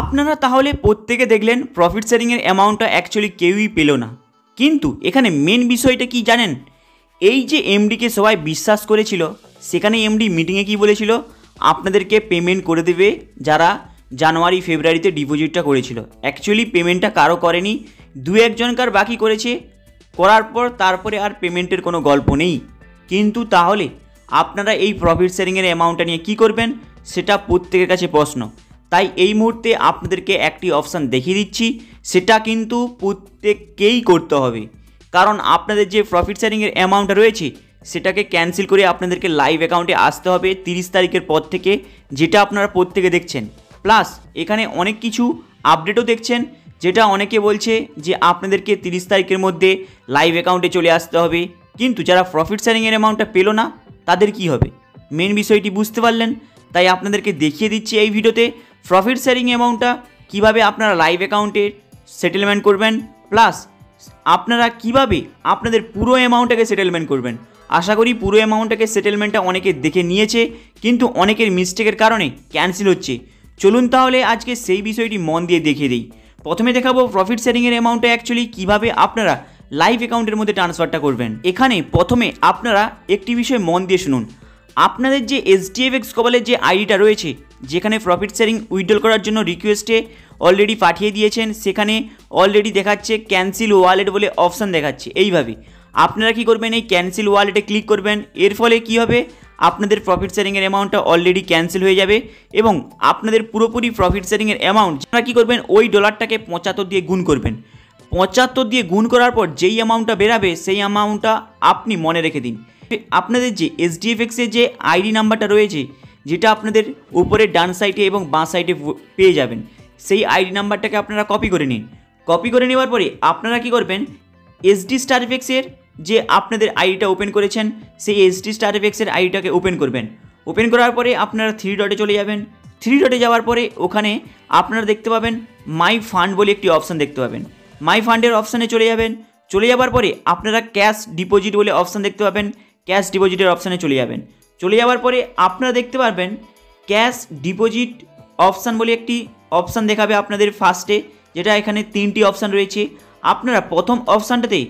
আপনারা তাহলে প্রত্যেকে দেখলেন প্রফিট শেয়ারিংয়ের অ্যামাউন্টটা অ্যাকচুয়ালি কেউই পেল না, কিন্তু এখানে মেন বিষয়টা কি জানেন? এই যে এমডিকে সবাই বিশ্বাস করেছিল, সেখানে এমডি মিটিংয়ে কি বলেছিল, আপনাদেরকে পেমেন্ট করে দেবে যারা জানুয়ারি ফেব্রুয়ারিতে ডিপোজিটটা করেছিল। অ্যাকচুয়ালি পেমেন্টটা কারো করেনি, দু একজনকার বাকি করেছে, করার পর তারপরে আর পেমেন্টের কোনো গল্প নেই। কিন্তু তাহলে আপনারা এই প্রফিট শেয়ারিংয়ের অ্যামাউন্টটা নিয়ে কী করবেন, সেটা প্রত্যেকের কাছে প্রশ্ন। তাই এই মুহূর্তে আপনাদেরকে একটি অপশান দেখিয়ে দিচ্ছি, সেটা কিন্তু প্রত্যেককেই করতে হবে। কারণ আপনাদের যে প্রফিট শেয়ারিংয়ের অ্যামাউন্টটা রয়েছে সেটাকে ক্যান্সেল করে আপনাদেরকে লাইভ অ্যাকাউন্টে আসতে হবে 30 তারিখের পর থেকে, যেটা আপনারা প্রত্যেকে দেখছেন। প্লাস এখানে অনেক কিছু আপডেটও দেখছেন, যেটা অনেকে বলছে যে আপনাদেরকে 30 তারিখের মধ্যে লাইভ অ্যাকাউন্টে চলে আসতে হবে। কিন্তু যারা প্রফিট শেয়ারিংয়ের অ্যামাউন্টটা পেলো না তাদের কি হবে? মেন বিষয়টি বুঝতে পারলেন? তাই আপনাদেরকে দেখিয়ে দিচ্ছি এই ভিডিওতে প্রফিট শেয়ারিং অ্যামাউন্টটা কীভাবে আপনারা লাইভ অ্যাকাউন্টে সেটেলমেন্ট করবেন, প্লাস আপনারা কিভাবে আপনাদের পুরো অ্যামাউন্টটাকে সেটেলমেন্ট করবেন। আশা করি পুরো অ্যামাউন্টটাকে সেটেলমেন্টটা অনেকে দেখে নিয়েছে, কিন্তু অনেকের মিস্টেকের কারণে ক্যান্সেল হচ্ছে। চলুন তাহলে আজকে সেই বিষয়টি মন দিয়ে দেখিয়ে দিই। প্রথমে দেখাবো প্রফিট শেয়ারিংয়ের অ্যামাউন্টটা অ্যাকচুয়ালি কীভাবে আপনারা লাইভ অ্যাকাউন্টের মধ্যে ট্রান্সফারটা করবেন। এখানে প্রথমে আপনারা একটি বিষয় মন দিয়ে শুনুন। আপনাদের যে HDFX গ্লোবালের যে আইডিটা রয়েছে, যেখানে প্রফিট শেয়ারিং উইথড্রল করার জন্য রিকোয়েস্টে অলরেডি পাঠিয়ে দিয়েছেন, সেখানে অলরেডি দেখাচ্ছে ক্যান্সেল ওয়ালেট বলে অপশান দেখাচ্ছে। এইভাবে আপনারা কি করবেন, এই ক্যান্সেল ওয়ালেটে ক্লিক করবেন। এর ফলে কি হবে, আপনাদের প্রফিট শেয়ারিংয়ের অ্যামাউন্টটা অলরেডি ক্যান্সেল হয়ে যাবে এবং আপনাদের পুরোপুরি প্রফিট শেয়ারিংয়ের অ্যামাউন্ট আপনারা কী করবেন, ওই ডলারটাকে 75 দিয়ে গুণ করবেন। 75 দিয়ে গুণ করার পর যেই অ্যামাউন্টটা বেরাবে সেই অ্যামাউন্টটা আপনি মনে রেখে দিন। আপনাদের যে HDFX-এর যে আইডি নাম্বারটা রয়েছে, যেটা আপনাদের উপরের ডান সাইডে এবং বাঁ সাইডে পেয়ে যাবেন, সেই আইডি নাম্বারটাকে আপনারা কপি করে নিন। কপি করে নেওয়ার পরে আপনারা কি করবেন, HDStarFX-এর যে আপনাদের আইডিটা ওপেন করেছেন, সেই HDStarFX-এর আইডিটাকে ওপেন করবেন। ওপেন করার পরে আপনারা 3 ডটে চলে যাবেন। 3 ডটে যাওয়ার পরে ওখানে আপনারা দেখতে পাবেন মাই ফান্ড বলে একটি অপশান দেখতে পাবেন। মাই ফান্ডের অপশানে চলে যাবেন। চলে যাওয়ার পরে আপনারা ক্যাশ ডিপোজিট বলে অপশান দেখতে পাবেন, ক্যাশ ডিপোজিটের অপশানে চলে যাবেন। চলে যাওয়ার পরে আপনারা দেখতে পারবেন ক্যাশ ডিপোজিট অপশান বলে একটি অপশান দেখাবে আপনাদের ফার্স্টে, যেটা এখানে 3টি অপশান রয়েছে। আপনারা প্রথম অপশানটাতে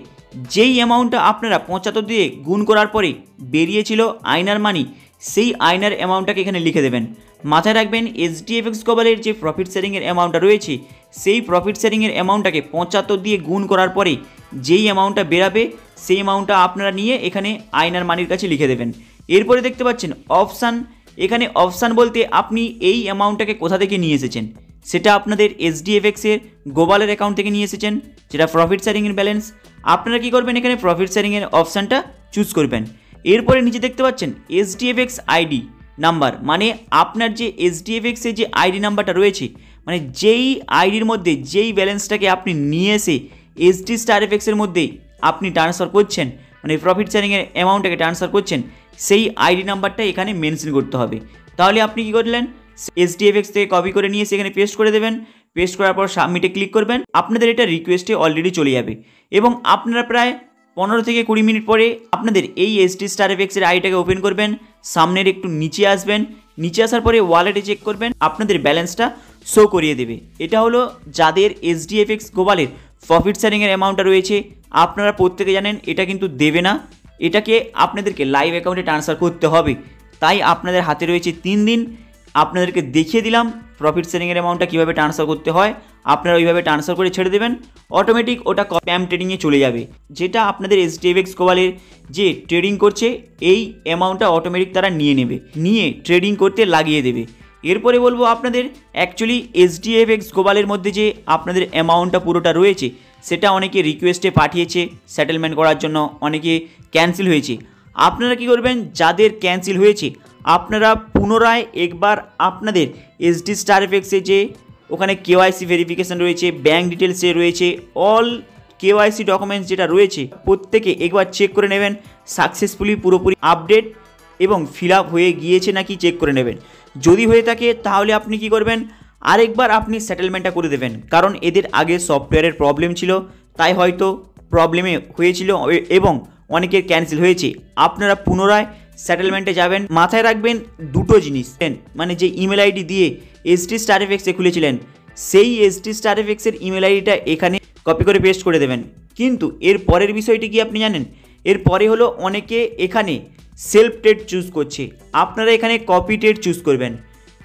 যেই অ্যামাউন্টটা আপনারা 75 দিয়ে গুণ করার পরে বেরিয়েছিল আইনার মানি, সেই আইনার অ্যামাউন্টটাকে এখানে লিখে দেবেন। মাথায় রাখবেন HDFX গ্লোবালের যে প্রফিট শেয়ারিংয়ের অ্যামাউন্টটা রয়েছে, সেই প্রফিট শেয়ারিংয়ের অ্যামাউন্টটাকে 75 দিয়ে গুণ করার পরে যেই অ্যামাউন্টটা বেরাবে সেই অ্যামাউন্টটা আপনারা নিয়ে এখানে আইনার মানির কাছে লিখে দেবেন। এরপরে দেখতে পাচ্ছেন অপশান, এখানে অপশান বলতে আপনি এই অ্যামাউন্টটাকে কোথা থেকে নিয়ে এসেছেন, সেটা আপনাদের HDFX-এর গ্লোবালের অ্যাকাউন্ট থেকে নিয়ে এসেছেন, যেটা প্রফিট শেয়ারিংয়ের ব্যালেন্স। আপনারা কী করবেন, এখানে প্রফিট শেয়ারিংয়ের অপশানটা চুজ করবেন। এরপরে নিচে দেখতে পাচ্ছেন HDFX আইডি নাম্বার, মানে আপনার যে HDFX-এর যে আইডি নাম্বারটা রয়েছে, মানে যেই আইডির মধ্যে যেই ব্যালেন্সটাকে আপনি নিয়ে এসে HDStarFX-এর মধ্যে আপনি ট্রান্সফার করছেন, মানে প্রফিট শেয়ারিংয়ের অ্যামাউন্টটাকে ট্রান্সফার করছেন, সেই আইডি নাম্বারটা এখানে মেনশন করতে হবে। তাহলে আপনি কী করলেন, HDFX থেকে কপি করে নিয়ে সেখানে পেস্ট করে দেবেন। পেস্ট করার পর সাবমিটে ক্লিক করবেন। আপনাদের এটা রিকোয়েস্টে অলরেডি চলে যাবে এবং আপনারা প্রায় 15 থেকে 20 মিনিট পরে আপনাদের এই HDStarFX-এর আইডিটাকে ওপেন করবেন। সামনের একটু নিচে আসবেন, নিচে আসার পরে ওয়ালেটে চেক করবেন, আপনাদের ব্যালেন্সটা শো করিয়ে দেবে। এটা হলো যাদের HDFX গ্লোবালের প্রফিট শেয়ারিংয়ের অ্যামাউন্টটা রয়েছে। আপনারা প্রত্যেকে জানেন এটা কিন্তু দেবে না, এটাকে আপনাদেরকে লাইভ অ্যাকাউন্টে ট্রান্সফার করতে হবে। তাই আপনাদের হাতে রয়েছে 3 দিন। আপনাদেরকে দেখিয়ে দিলাম প্রফিট শেয়ারিংয়ের অ্যামাউন্টটা কীভাবে ট্রান্সফার করতে হয়। আপনারা ওইভাবে ট্রান্সফার করে ছেড়ে দেবেন, অটোমেটিক ওটা স্প্যাম ট্রেডিংয়ে চলে যাবে, যেটা আপনাদের HDFX গ্লোবালের যে ট্রেডিং করছে এই অ্যামাউন্টটা অটোমেটিক তারা নিয়ে নেবে, নিয়ে ট্রেডিং করতে লাগিয়ে দেবে। এরপরে বলবো আপনাদের অ্যাকচুয়ালি HDFX গ্লোবালের মধ্যে যে আপনাদের অ্যামাউন্টটা পুরোটা রয়েছে, সেটা অনেকে রিকোয়েস্টে পাঠিয়েছে সেটেলমেন্ট করার জন্য, অনেকে ক্যান্সেল হয়েছে। আপনারা কি করবেন, যাদের ক্যান্সেল হয়েছে আপনারা পুনরায় একবার আপনাদের HDStarFX-এ যে ওখানে KYC ভেরিফিকেশান রয়েছে, ব্যাঙ্ক ডিটেলসে রয়েছে, অল KYC ডকুমেন্টস যেটা রয়েছে প্রত্যেকে একবার চেক করে নেবেন সাকসেসফুলি পুরোপুরি আপডেট এবং ফিল আপ হয়ে গিয়েছে নাকি চেক করে নেবেন। যদি হয়ে থাকে তাহলে আপনি কি করবেন, আরেকবার আপনি সেটেলমেন্টটা করে দেবেন। কারণ এদের আগে সফটওয়্যারের প্রবলেম ছিল, তাই হয়তো প্রবলেমে হয়েছিল এবং অনেকের ক্যান্সেল হয়েছে। আপনারা পুনরায় সেটেলমেন্টে যাবেন। মাথায় রাখবেন দুটো জিনিস, মানে যে ইমেল আইডি দিয়ে HDStarFX-এ খুলেছিলেন সেই এসটি স্টার এফএক্সের ইমেল আইডিটা এখানে কপি করে পেস্ট করে দেবেন। কিন্তু এর পরের বিষয়টি কি আপনি জানেন? এর পরে হলো অনেকে এখানে সেলফ ট্রেড চুজ করছে, আপনারা এখানে কপি ট্রেড চুজ করবেন।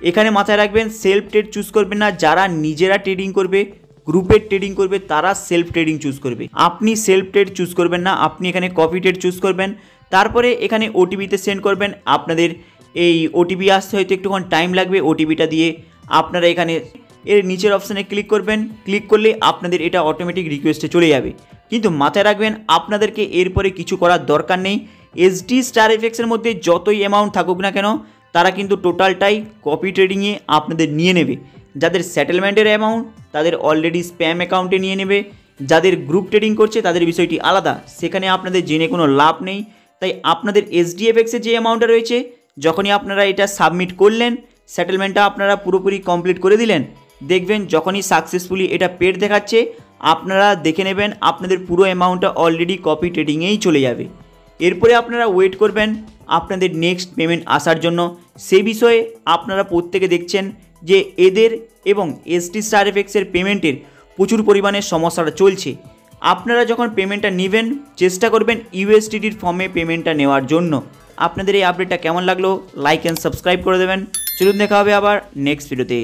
এখানে মাথায় রাখবেন সেলফ ট্রেড চুজ করবেন না, যারা নিজেরা ট্রেডিং করবে, গ্রুপের ট্রেডিং করবে, তারা সেলফ ট্রেডিং চুজ করবে। আপনি সেলফ ট্রেড চুজ করবেন না, আপনি এখানে কপি ট্রেড চুজ করবেন। তারপরে এখানে ওটিপিতে সেন্ড করবেন। আপনাদের এই ওটিপি আসতে হয়তো একটুক্ষণ টাইম লাগবে। ওটিপিটা দিয়ে আপনারা এখানে এর নিচের অপশানে ক্লিক করবেন। ক্লিক করলে আপনাদের এটা অটোমেটিক রিকোয়েস্টে চলে যাবে। কিন্তু মাথায় রাখবেন আপনাদেরকে এরপরে কিছু করার দরকার নেই। এসডি স্টার এফএক্সের মধ্যে যতই অ্যামাউন্ট থাকুক না কেন, তারা কিন্তু টোটালটাই কপি ট্রেডিংয়ে আপনাদের নিয়ে নেবে। যাদের সেটেলমেন্টের অ্যামাউন্ট তাদের অলরেডি স্প্যাম অ্যাকাউন্টে নিয়ে নেবে। যাদের গ্রুপ ট্রেডিং করছে তাদের বিষয়টি আলাদা, সেখানে আপনাদের জেনে কোনো লাভ নেই। তাই আপনাদের এসডিএফএক্সের যে অ্যামাউন্টটা রয়েছে, যখনই আপনারা এটা সাবমিট করলেন, সেটেলমেন্টটা আপনারা পুরোপুরি কমপ্লিট করে দিলেন, দেখবেন যখনই সাকসেসফুলি এটা পেড দেখাচ্ছে, আপনারা দেখে নেবেন আপনাদের পুরো অ্যামাউন্টটা অলরেডি কপি ট্রেডিংয়েই চলে যাবে। এরপরে আপনারা ওয়েট করবেন আপনাদের নেক্সট পেমেন্ট আসার জন্য। সেই বিষয়ে আপনারা প্রত্যেকে দেখছেন যে এদের এবং এসটি স্টার এফএক্সের পেমেন্টের প্রচুর পরিমাণে সমস্যাটা চলছে। আপনারা যখন পেমেন্টটা নেবেন, চেষ্টা করবেন ইউএসডিটির ফর্মে পেমেন্টটা নেওয়ার জন্য। আপনাদের এই আপডেটটা কেমন লাগলো লাইক অ্যান্ড সাবস্ক্রাইব করে দেবেন। চলুন দেখা হবে আবার নেক্সট ভিডিওতে।